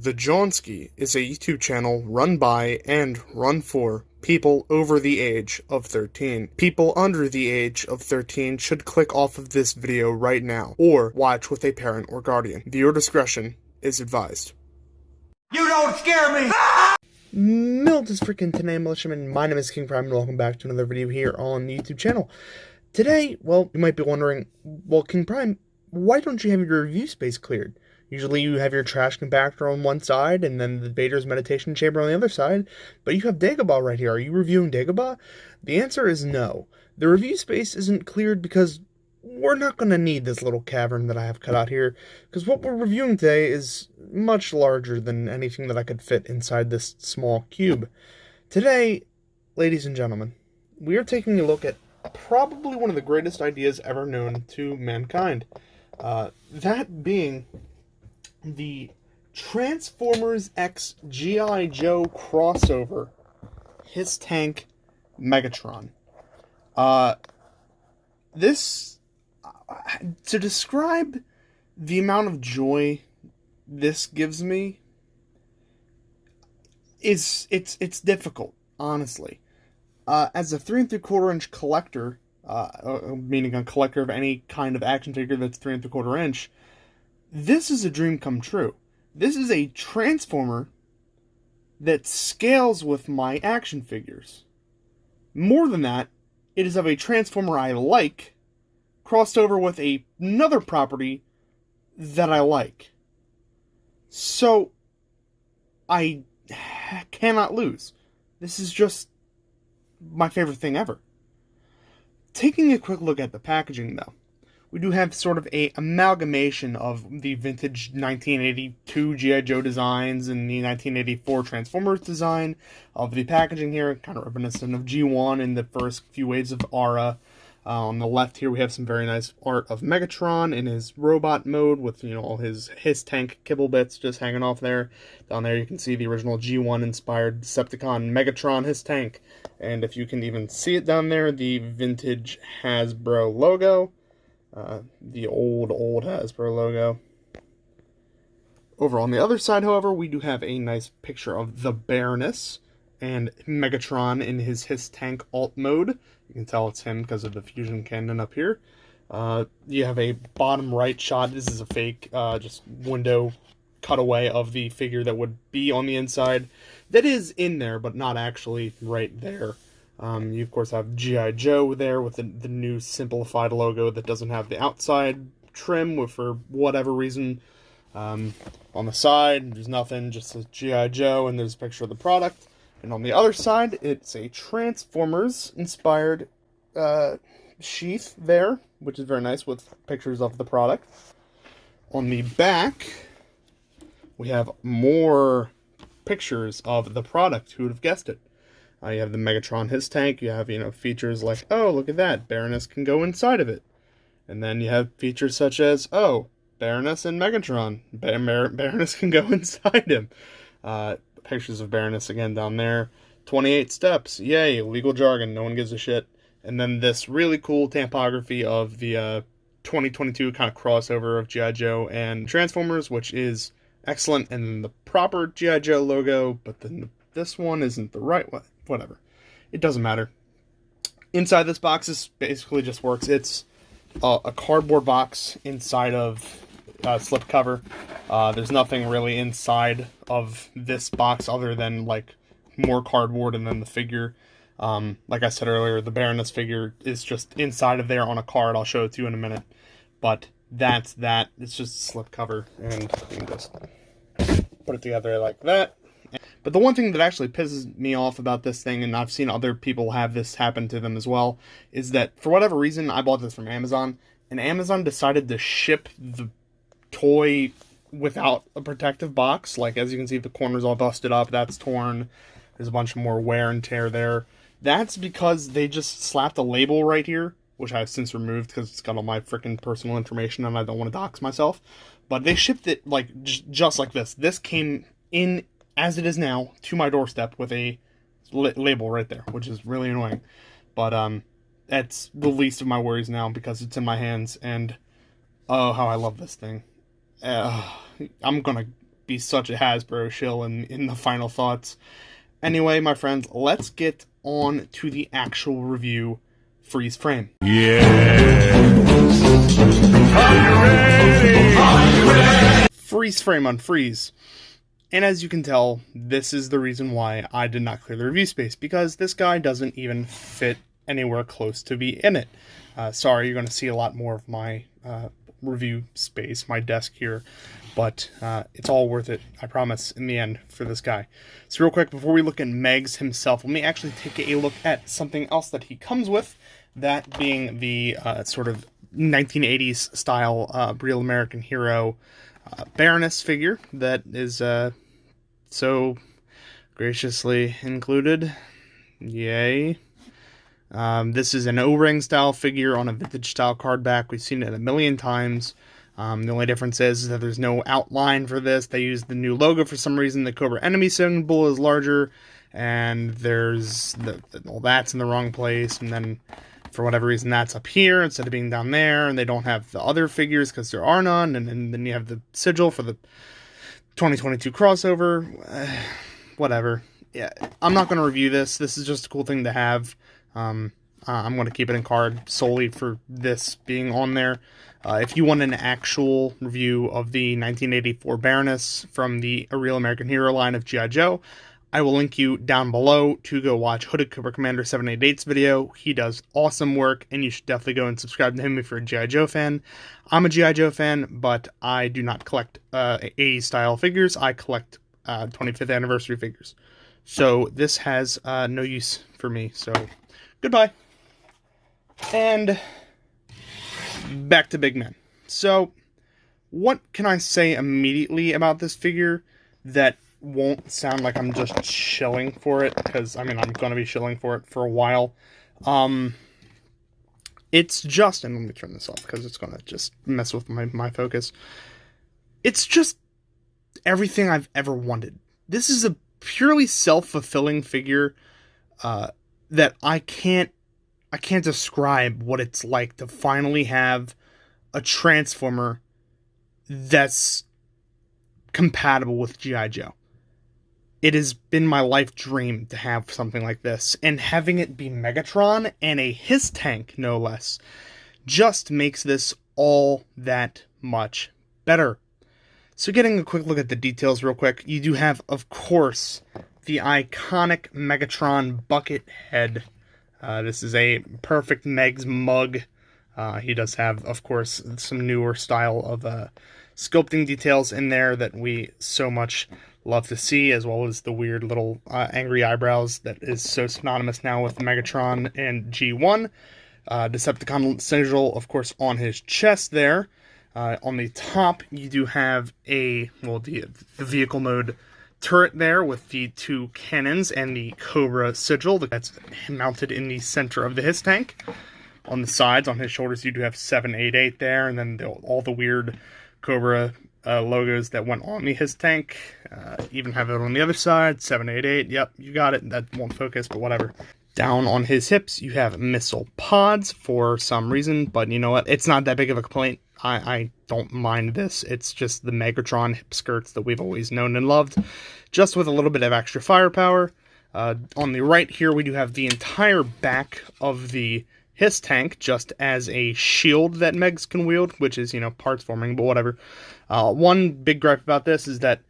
The Johnsky is a YouTube channel run by and run for people over the age of 13. People under the age of 13 should click off of this video right now, or watch with a parent or guardian. Viewer discretion is advised. You don't scare me! Milton's freaking today, militiamen. My name is King Prime, and welcome back to another video here on the YouTube channel. Today, well, you might be wondering, well, King Prime, why don't you have your review space cleared? Usually you have your trash compactor on one side and then the Vader's meditation chamber on the other side, but you have Dagobah right here. Are you reviewing Dagobah? The answer is no. The review space isn't cleared because we're not going to need this little cavern that I have cut out here, because what we're reviewing today is much larger than anything that I could fit inside this small cube. Today, ladies and gentlemen, we are taking a look at probably one of the greatest ideas ever known to mankind. That being the Transformers X G.I. Joe crossover HISS Tank Megatron. To describe the amount of joy this gives me it's difficult, honestly. As a 3 3/4 inch collector, meaning a collector of any kind of action figure that's 3 3/4 inch, this is a dream come true. This is a Transformer that scales with my action figures. More than that, it is of a Transformer I like, crossed over with another property that I like. So, I cannot lose. This is just my favorite thing ever. Taking a quick look at the packaging, though, we do have sort of a amalgamation of the vintage 1982 G.I. Joe designs and the 1984 Transformers design of the packaging here, kind of reminiscent of G1 in the first few waves of Aura. On the left here we have some very nice Art of Megatron in his robot mode with, all his HISS Tank kibble bits just hanging off there. Down there you can see the original G1 inspired Decepticon Megatron HISS Tank. And if you can even see it down there, the vintage Hasbro logo. The old Hasbro logo. Over on the other side, however, we do have a nice picture of the Baroness and Megatron in his HISS Tank alt mode. You can tell it's him because of the fusion cannon up here. You have a bottom right shot. This is a fake, just window cutaway of the figure that would be on the inside. That is in there, but not actually right there. You, of course, have G.I. Joe there with the new simplified logo that doesn't have the outside trim for whatever reason. On the side, there's nothing, just says G.I. Joe, and there's a picture of the product. And on the other side, it's a Transformers-inspired sheath there, which is very nice with pictures of the product. On the back, we have more pictures of the product. Who would have guessed it? You have the Megatron HISS Tank. You have, features like, oh, look at that, Baroness can go inside of it. And then you have features such as, oh, Baroness and Megatron. Baroness can go inside him. Pictures of Baroness again down there. 28 steps. Yay, legal jargon. No one gives a shit. And then this really cool tampography of the 2022 kind of crossover of G.I. Joe and Transformers, which is excellent. And then the proper G.I. Joe logo, but then this one isn't the right one. Whatever. It doesn't matter. Inside this box, this basically just works. It's a cardboard box inside of slip cover. There's nothing really inside of this box other than like more cardboard and then the figure. Like I said earlier, the Baroness figure is just inside of there on a card. I'll show it to you in a minute. But that's that. It's just a slip cover, and you can just put it together like that. But the one thing that actually pisses me off about this thing, and I've seen other people have this happen to them as well, is that for whatever reason, I bought this from Amazon, and Amazon decided to ship the toy without a protective box. Like, as you can see, the corner's all busted up, that's torn, there's a bunch more wear and tear there. That's because they just slapped a label right here, which I've since removed because it's got all my freaking personal information and I don't want to dox myself. But they shipped it like just like this. This came in as it is now to my doorstep with a label right there, which is really annoying. But that's the least of my worries now because it's in my hands, and oh, how I love this thing. I'm gonna be such a Hasbro shill in the final thoughts. Anyway, my friends, let's get on to the actual review. Freeze frame. Freeze frame on Freeze. And as you can tell, this is the reason why I did not clear the review space, because this guy doesn't even fit anywhere close to be in it. Sorry, you're going to see a lot more of my review space, my desk here, but it's all worth it, I promise, in the end, for this guy. So real quick, before we look at Megs himself, let me actually take a look at something else that he comes with, that being the sort of 1980s style real American hero Baroness figure that is so graciously included. Yay. This is an O-ring style figure on a vintage style card back. We've seen it a million times. The only difference is that there's no outline for this. They used the new logo for some reason. The Cobra enemy symbol is larger, and there's well, that's in the wrong place, and then for whatever reason that's up here instead of being down there, and they don't have the other figures because there are none, and then you have the sigil for the 2022 crossover. Whatever. Yeah, I'm not going to review this. This is just a cool thing to have. I'm going to keep it in card solely for this being on there. If you want an actual review of the 1984 Baroness from the A Real American Hero line of G.I. Joe, I will link you down below to go watch Hooded Cobra Commander 788's video. He does awesome work, and you should definitely go and subscribe to him if you're a G.I. Joe fan. I'm a G.I. Joe fan, but I do not collect 80s style figures. I collect 25th anniversary figures. So this has no use for me, so goodbye. And back to Big Men. So what can I say immediately about this figure that won't sound like I'm just shilling for it? Because, I mean, I'm going to be shilling for it for a while. It's just, and let me turn this off because it's going to just mess with my focus. It's just everything I've ever wanted. This is a purely self-fulfilling figure that I can't describe what it's like to finally have a Transformer that's compatible with G.I. Joe. It has been my life dream to have something like this, and having it be Megatron and a HISS tank, no less, just makes this all that much better. So getting a quick look at the details real quick, you do have, of course, the iconic Megatron bucket head. This is a perfect Megs mug. He does have, of course, some newer style of sculpting details in there that we so much love to see, as well as the weird little angry eyebrows that is so synonymous now with Megatron and G1. Decepticon sigil, of course, on his chest there. On the top, you do have the vehicle mode turret there with the two cannons and the Cobra sigil that's mounted in the center of the HISS tank. On the sides, on his shoulders, you do have 788 there, and then all the weird Cobra logos that went on the HISS tank. Even have it on the other side, 788. Yep, you got it. That won't focus, but whatever. Down on his hips, you have missile pods for some reason, but you know what? It's not that big of a complaint. I don't mind this. It's just the Megatron hip skirts that we've always known and loved, just with a little bit of extra firepower. On the right here, we do have the entire back of the HISS tank, just as a shield that Megs can wield, which is, parts forming, but whatever. One big gripe about this is that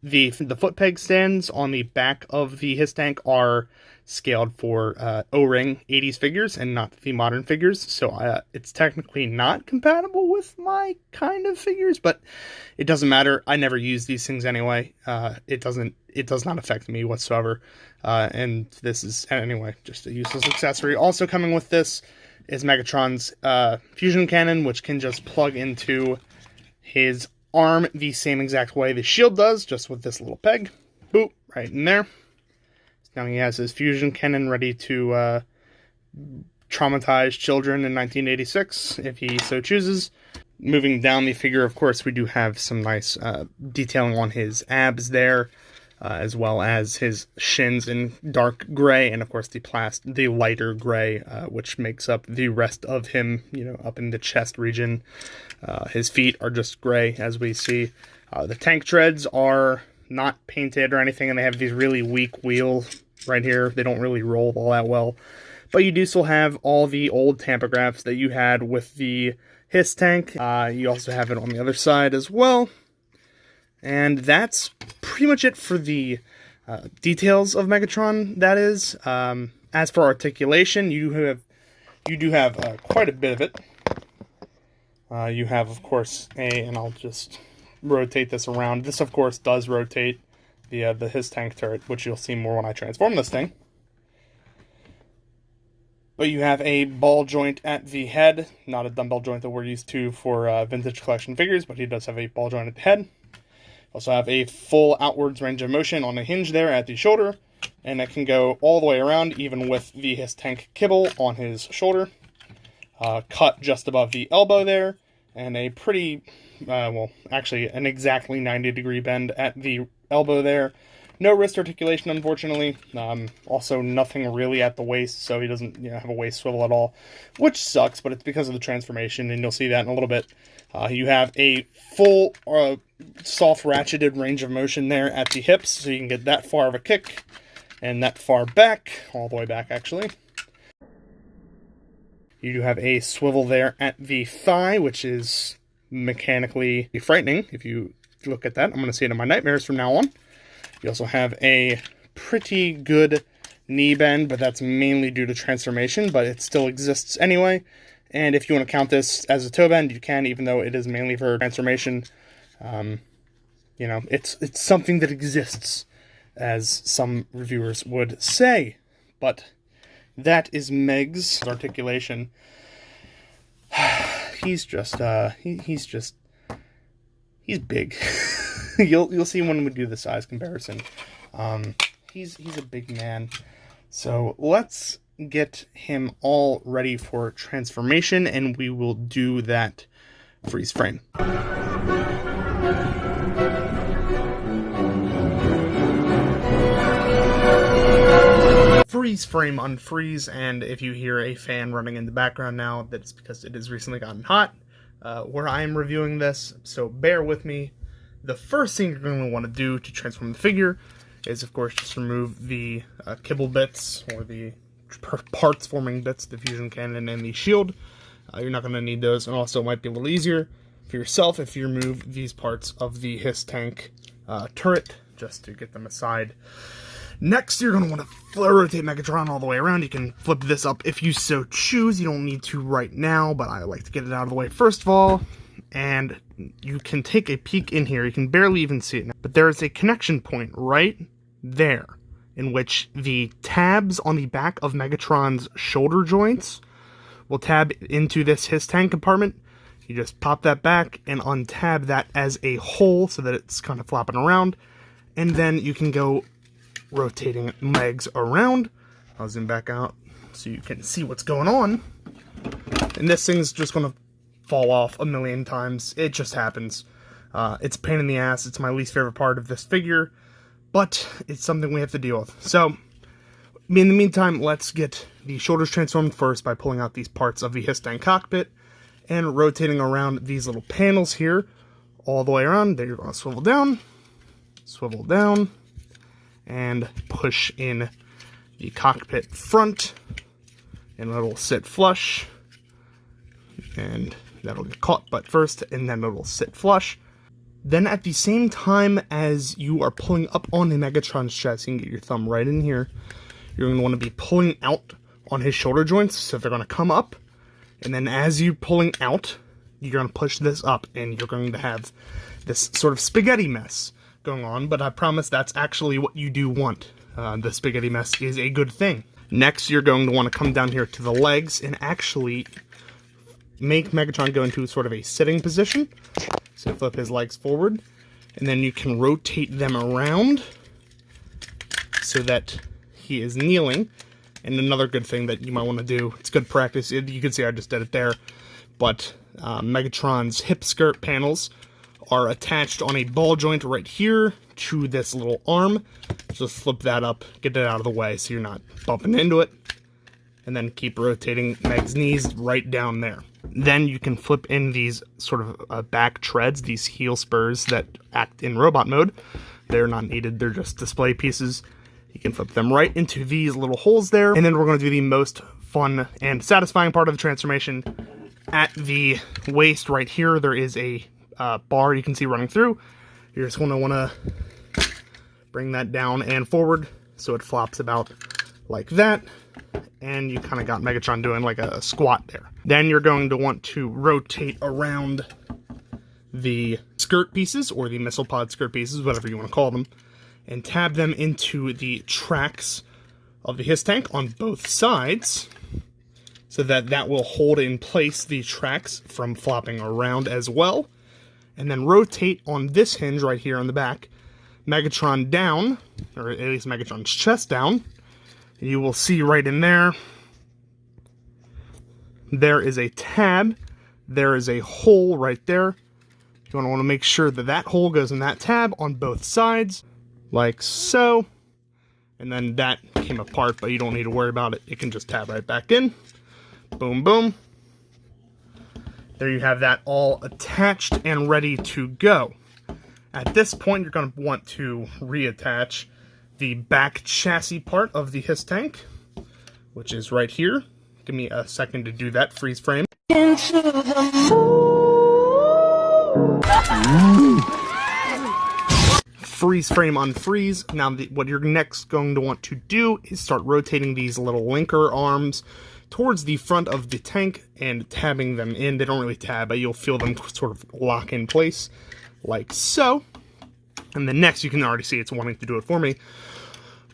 the foot peg stands on the back of the HISS tank are scaled for O-ring 80s figures and not the modern figures, so it's technically not compatible with my kind of figures, but it doesn't matter. I never use these things anyway. It does not affect me whatsoever, and this is, anyway, just a useless accessory. Also coming with this is Megatron's fusion cannon, which can just plug into his arm the same exact way the shield does, just with this little peg. Boop, right in there. Now he has his fusion cannon ready to traumatize children in 1986, if he so chooses. Moving down the figure, of course, we do have some nice detailing on his abs there, as well as his shins in dark gray, and of course the lighter gray, which makes up the rest of him, up in the chest region. His feet are just gray, as we see. The tank treads are not painted or anything, and they have these really weak wheels right here. They don't really roll all that well. But you do still have all the old tampograph that you had with the HISS tank. You also have it on the other side as well. And that's pretty much it for the details of Megatron, that is. As for articulation, you do have quite a bit of it. You have, of course, and I'll just rotate this around. This, of course, does rotate the HISS tank turret, which you'll see more when I transform this thing. But you have a ball joint at the head, not a dumbbell joint that we're used to for vintage collection figures, but he does have a ball joint at the head. Also have a full outwards range of motion on a hinge there at the shoulder, and it can go all the way around, even with the HISS tank kibble on his shoulder. Cut just above the elbow there, and a pretty, well, actually an exactly 90-degree bend at the elbow there. No wrist articulation, unfortunately. Also, nothing really at the waist, so he doesn't have a waist swivel at all, which sucks, but it's because of the transformation, and you'll see that in a little bit. You have a full soft ratcheted range of motion there at the hips, so you can get that far of a kick, and that far back, all the way back, actually. You do have a swivel there at the thigh, which is mechanically frightening, if you look at that. I'm going to see it in my nightmares from now on. You also have a pretty good knee bend, but that's mainly due to transformation, but it still exists anyway. And if you want to count this as a toe bend, you can, even though it is mainly for transformation. You know, it's something that exists, as some reviewers would say. But that is Meg's articulation. He's just, he's big. You'll see when we do the size comparison. He's a big man. So let's get him all ready for transformation, and we will do that freeze frame. Freeze frame unfreeze, and if you hear a fan running in the background now, that's because it has recently gotten hot where I am reviewing this, so bear with me. The first thing you're going to want to do to transform the figure is, of course, just remove the kibble bits, or the parts forming bits, the fusion cannon and the shield. You're not going to need those, and also it might be a little easier for yourself if you remove these parts of the HISS tank turret, just to get them aside. Next, you're going to want to rotate Megatron all the way around. You can flip this up if you so choose. You don't need to right now, but I like to get it out of the way first of all. And you can take a peek in here. You can barely even see it now, but there is a connection point right there in which the tabs on the back of Megatron's shoulder joints will tab into this HISS tank compartment. You just pop that back and untab that as a whole so that it's kind of flopping around. And then you can go rotating legs around. I'll zoom back out so you can see what's going on. And this thing's just going to fall off a million times. It just happens. It's a pain in the ass. It's my least favorite part of this figure, but it's something we have to deal with. So, in the meantime, let's get the shoulders transformed first by pulling out these parts of the HISS tank cockpit and rotating around these little panels here all the way around. There, you're going to swivel down, and push in the cockpit front, and it'll sit flush, and that'll get caught butt first, and then it'll sit flush. Then at the same time as you are pulling up on the Megatron's chest, you can get your thumb right in here, you're going to want to be pulling out on his shoulder joints, so they're going to come up, and then as you're pulling out, you're going to push this up, and you're going to have this sort of spaghetti mess going on, but I promise that's actually what you do want. The spaghetti mess is a good thing. Next, you're going to want to come down here to the legs and actually make Megatron go into sort of a sitting position. So flip his legs forward, and then you can rotate them around so that he is kneeling. And another good thing that you might want to do, it's good practice, you can see I just did it there, but Megatron's hip skirt panels are attached on a ball joint right here to this little arm. Just flip that up, get it out of the way so you're not bumping into it. and then keep rotating Meg's knees right down there. Then you can flip in these sort of back treads, these heel spurs that act in robot mode. They're not needed, they're just display pieces. You can flip them right into these little holes there. And then we're going to do the most fun and satisfying part of the transformation. At the waist right here, there is a bar you can see running through. You're just going to want to bring that down and forward so it flops about like that. And you kind of got Megatron doing like a squat there. Then you're going to want to rotate around the skirt pieces, or the missile pod skirt pieces, whatever you want to call them, and tab them into the tracks of the HISS tank on both sides, so that that will hold in place the tracks from flopping around as well. And then rotate on this hinge right here on the back, Megatron down, or at least Megatron's chest down. You will see right in there, there is a tab, there is a hole right there. You're going to want to make sure that that hole goes in that tab on both sides, like so. And then that came apart, but you don't need to worry about it. It can just tab right back in. Boom, boom. There you have that all attached and ready to go. At this point, you're going to want to reattach the back chassis part of the HISS tank, which is right here. Give me a second to do that. Freeze frame. Into the moon. Freeze frame, unfreeze. Now what you're next going to want to do is start rotating these little linker arms towards the front of the tank and tabbing them in. They don't really tab, but you'll feel them sort of lock in place, like so. And then next, you can already see it's wanting to do it for me.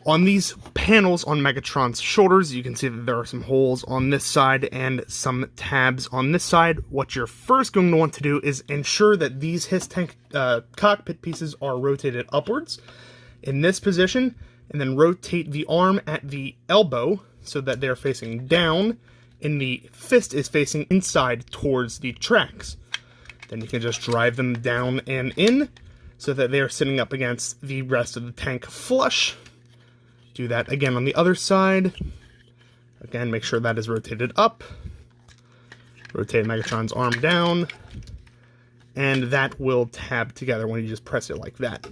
On these panels on Megatron's shoulders, you can see that there are some holes on this side and some tabs on this side. What you're first going to want to do is ensure that these HISS tank cockpit pieces are rotated upwards in this position, and then rotate the arm at the elbow so that they're facing down, and the fist is facing inside towards the tracks. Then you can just drive them down and in so that they're sitting up against the rest of the tank flush. Do that again on the other side. Again, make sure that is rotated up. Rotate Megatron's arm down. And that will tab together when you just press it like that.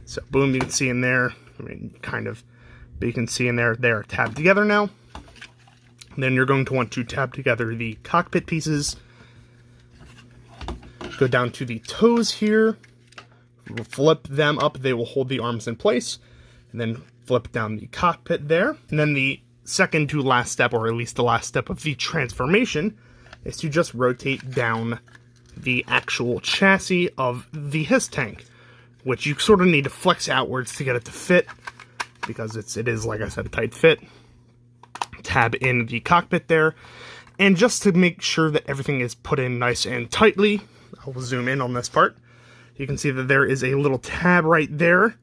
So boom, you can see in there, I mean, kind of, but you can see in there, they're tabbed together now. Then you're going to want to tab together the cockpit pieces. Go down to the toes here. Flip them up, they will hold the arms in place. And then flip down the cockpit there. And then the second to last step, or at least the last step of the transformation, is to just rotate down the actual chassis of the HISS tank, which you sort of need to flex outwards to get it to fit, because it is, like I said, a tight fit. Tab in the cockpit there, and just to make sure that everything is put in nice and tightly, I'll zoom in on this part. You can see that there is a little tab right there,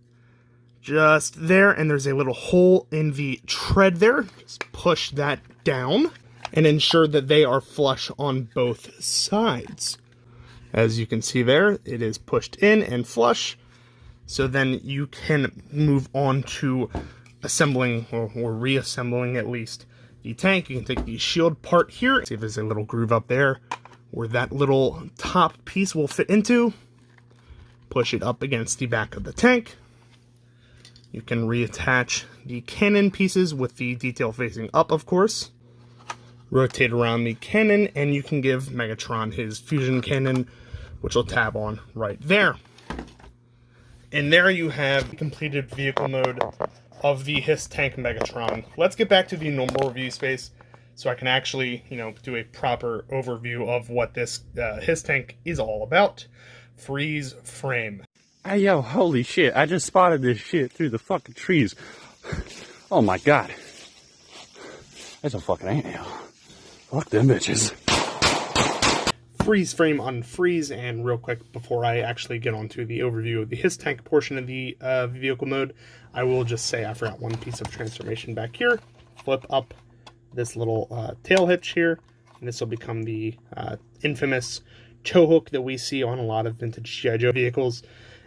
just there, and there's a little hole in the tread there. Just push that down and ensure that they are flush on both sides. As you can see there, it is pushed in and flush. So then you can move on to assembling, or reassembling at least, the tank. You can take the shield part here. See if there's a little groove up there where that little top piece will fit into. Push it up against the back of the tank. You can reattach the cannon pieces with the detail facing up, of course. Rotate around the cannon, and you can give Megatron his fusion cannon, which will tab on right there. And there you have the completed vehicle mode of the HISS Tank Megatron. Let's get back to the normal review space so I can actually, do a proper overview of what this HISS tank is all about. Freeze frame. Hey, yo, holy shit. I just spotted this shit through the fucking trees. Oh my god. That's a fucking anthill. Fuck them bitches. Freeze frame, unfreeze, and real quick, before I actually get onto the overview of the HISS tank portion of the vehicle mode, I will just say I forgot one piece of transformation back here. Flip up this little tail hitch here, and this will become the infamous tow hook that we see on a lot of vintage G.I. Joe vehicles,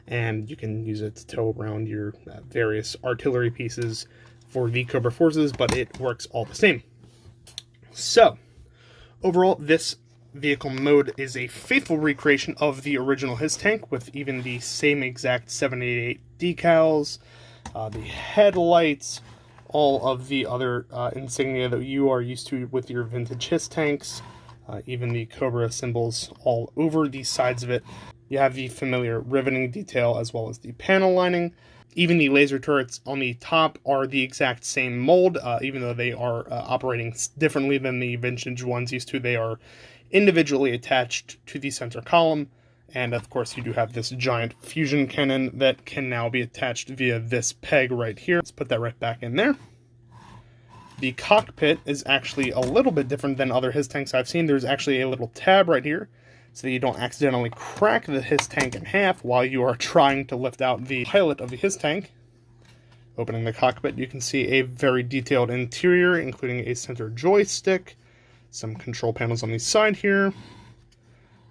and you can use it to tow around your various artillery pieces for the Cobra forces, but it works all the same. So, overall, this vehicle mode is a faithful recreation of the original HISS tank, with even the same exact 788 decals, the headlights, all of the other insignia that you are used to with your vintage HISS tanks, even the Cobra symbols all over the sides of it. You have the familiar riveting detail as well as the panel lining. Even the laser turrets on the top are the exact same mold, even though they are operating differently than the vintage ones used to. They are individually attached to the center column, and of course you do have this giant fusion cannon that can now be attached via this peg right here. Let's put that right back in there. The cockpit is actually a little bit different than other HISS tanks I've seen. There's actually a little tab right here, so that you don't accidentally crack the HISS tank in half while you are trying to lift out the pilot of the HISS tank. Opening the cockpit, you can see a very detailed interior, including a center joystick, some control panels on the side here,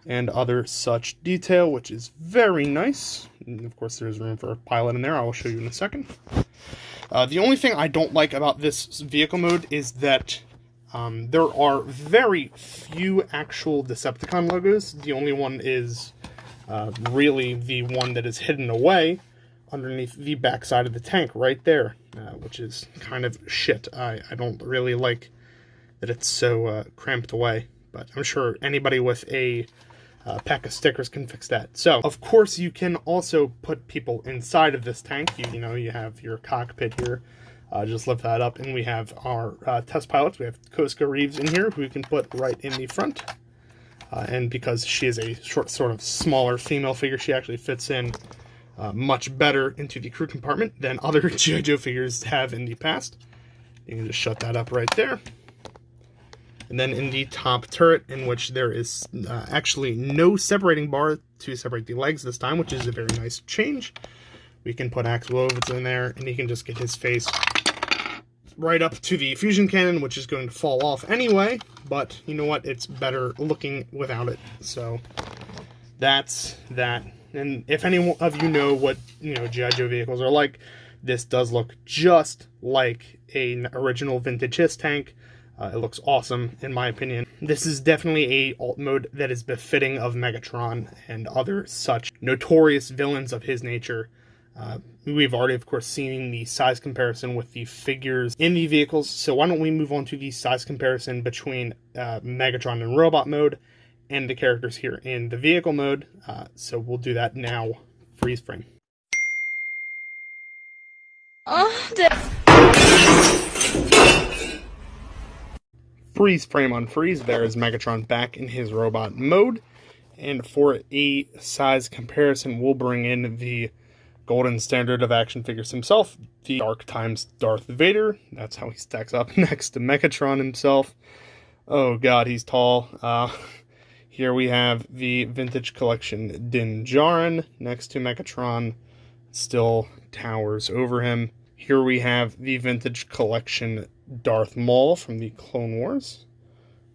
and other such detail, which is very nice. And of course, there's room for a pilot in there. I will show you in a second. The only thing I don't like about this vehicle mode is that there are very few actual Decepticon logos. The only one is really the one that is hidden away underneath the backside of the tank right there, which is kind of shit. I don't really like that it's so cramped away, but I'm sure anybody with a pack of stickers can fix that. So, of course, you can also put people inside of this tank. You know, you have your cockpit here. Just lift that up, and we have our test pilots. We have Koska Reeves in here, who we can put right in the front. And because she is a sort of smaller female figure, she actually fits in much better into the crew compartment than other G.I. Joe figures have in the past. You can just shut that up right there. And then in the top turret, in which there is actually no separating bar to separate the legs this time, which is a very nice change. We can put Axel Ovitz in there, and he can just get his face right up to the fusion cannon, which is going to fall off anyway, but you know what? It's better looking without it. So that's that. And if any of you know what, G.I. Joe vehicles are like, this does look just like an original vintage HISS tank. It looks awesome, in my opinion. This is definitely a alt mode that is befitting of Megatron and other such notorious villains of his nature. We've already, of course, seen the size comparison with the figures in the vehicles, so why don't we move on to the size comparison between Megatron in robot mode and the characters here in the vehicle mode. So we'll do that now. Freeze frame. Freeze frame on freeze. There is Megatron back in his robot mode. And for a size comparison, we'll bring in the golden standard of action figures himself, the Dark Times Darth Vader. That's how he stacks up next to Megatron himself. Oh god, he's tall. Here we have the Vintage Collection Din Djarin next to Megatron, still towers over him. Here we have the Vintage Collection Darth Maul from the Clone Wars.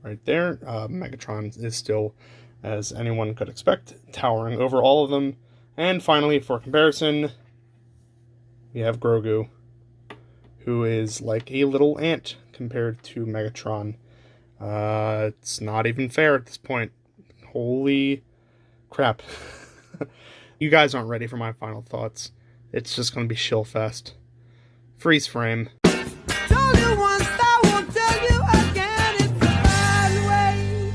Right there. Megatron is still, as anyone could expect, towering over all of them. And finally, for comparison, we have Grogu, who is like a little ant compared to Megatron. It's not even fair at this point. Holy crap. You guys aren't ready for my final thoughts. It's just going to be shill fest. Freeze frame. Told you once, I won't tell you again. It's a bad way.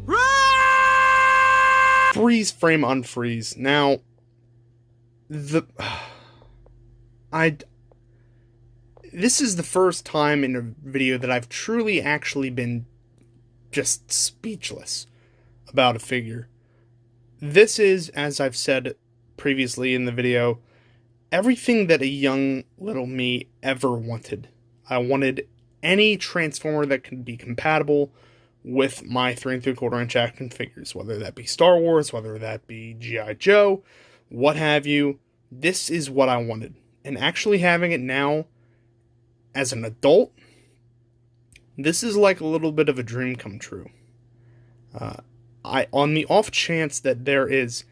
Run! Freeze frame unfreeze. Now, this is the first time in a video that I've truly actually been just speechless about a figure. This is, as I've said previously in the video, everything that a young little me ever wanted. I wanted any Transformer that could be compatible with my 3 3/4 inch action figures, whether that be Star Wars, whether that be G.I. Joe, what have you. This is what I wanted. And actually having it now as an adult, this is like a little bit of a dream come true. On the off chance that there is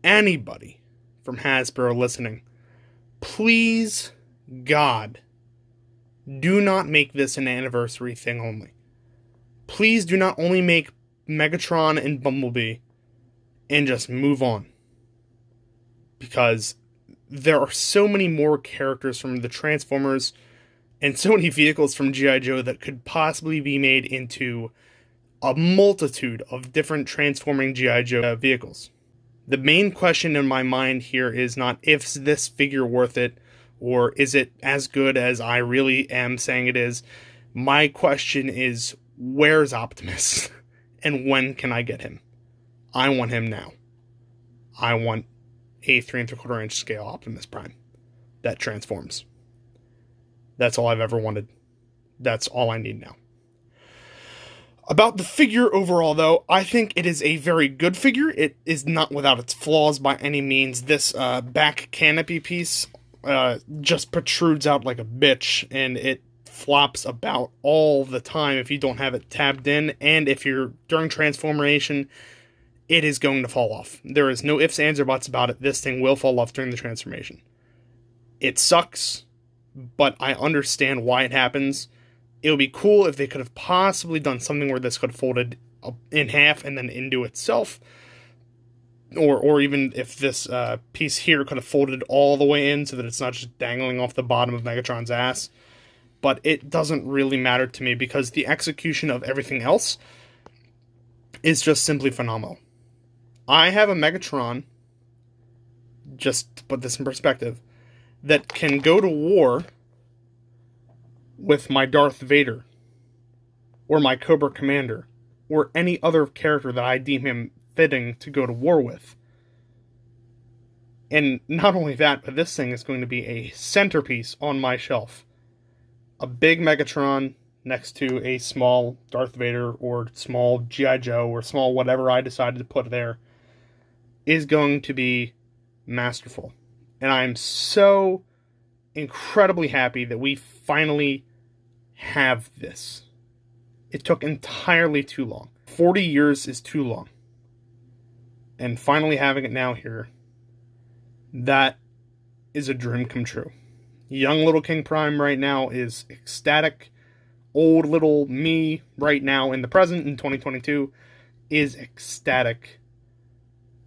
anybody from Hasbro listening, please, God, Do not make this an anniversary thing only. Please do not only make Megatron and Bumblebee and just move on. Because there are so many more characters from the Transformers and so many vehicles from G.I. Joe that could possibly be made into a multitude of different transforming G.I. Joe vehicles. The main question in my mind here is not if this figure worth it, or is it as good as I really am saying it is. My question is, where's Optimus? And when can I get him? I want him now. I want a 3 3/4 inch scale Optimus Prime that transforms. That's all I've ever wanted. That's all I need now. About the figure overall, though, I think it is a very good figure. It is not without its flaws by any means. This back canopy piece just protrudes out like a bitch, and it flops about all the time if you don't have it tabbed in, and if you're during transformation, it is going to fall off. There is no ifs, ands, or buts about it. This thing will fall off during the transformation. It sucks, but I understand why it happens. It would be cool if they could have possibly done something where this could have folded in half and then into itself. Or even if this piece here could have folded all the way in so that it's not just dangling off the bottom of Megatron's ass. But it doesn't really matter to me because the execution of everything else is just simply phenomenal. I have a Megatron, just to put this in perspective, that can go to war with my Darth Vader, or my Cobra Commander, or any other character that I deem him fitting to go to war with. And not only that, but this thing is going to be a centerpiece on my shelf. A big Megatron next to a small Darth Vader, or small G.I. Joe, or small whatever I decided to put there, is going to be masterful. And I'm so incredibly happy that we finally have this. It took entirely too long. 40 years is too long. And finally having it now here, that is a dream come true. Young little King Prime right now is ecstatic. Old little me right now in the present in 2022 is ecstatic.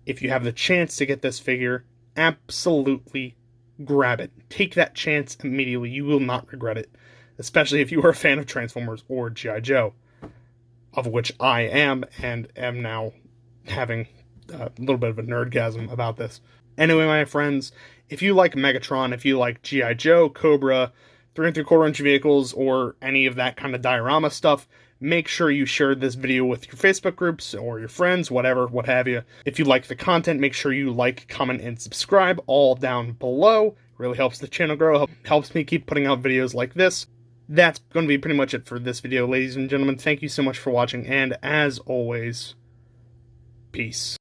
If you have the chance to get this figure, absolutely grab it. Take that chance immediately. You will not regret it. Especially if you are a fan of Transformers or G.I. Joe, of which I am, and am now having a little bit of a nerdgasm about this. Anyway, my friends, if you like Megatron, if you like G.I. Joe, Cobra, 3 3/4 inch vehicles, or any of that kind of diorama stuff, make sure you share this video with your Facebook groups or your friends, whatever, what have you. If you like the content, make sure you like, comment, and subscribe all down below. It really helps the channel grow, helps me keep putting out videos like this. That's going to be pretty much it for this video, ladies and gentlemen. Thank you so much for watching, and as always, peace.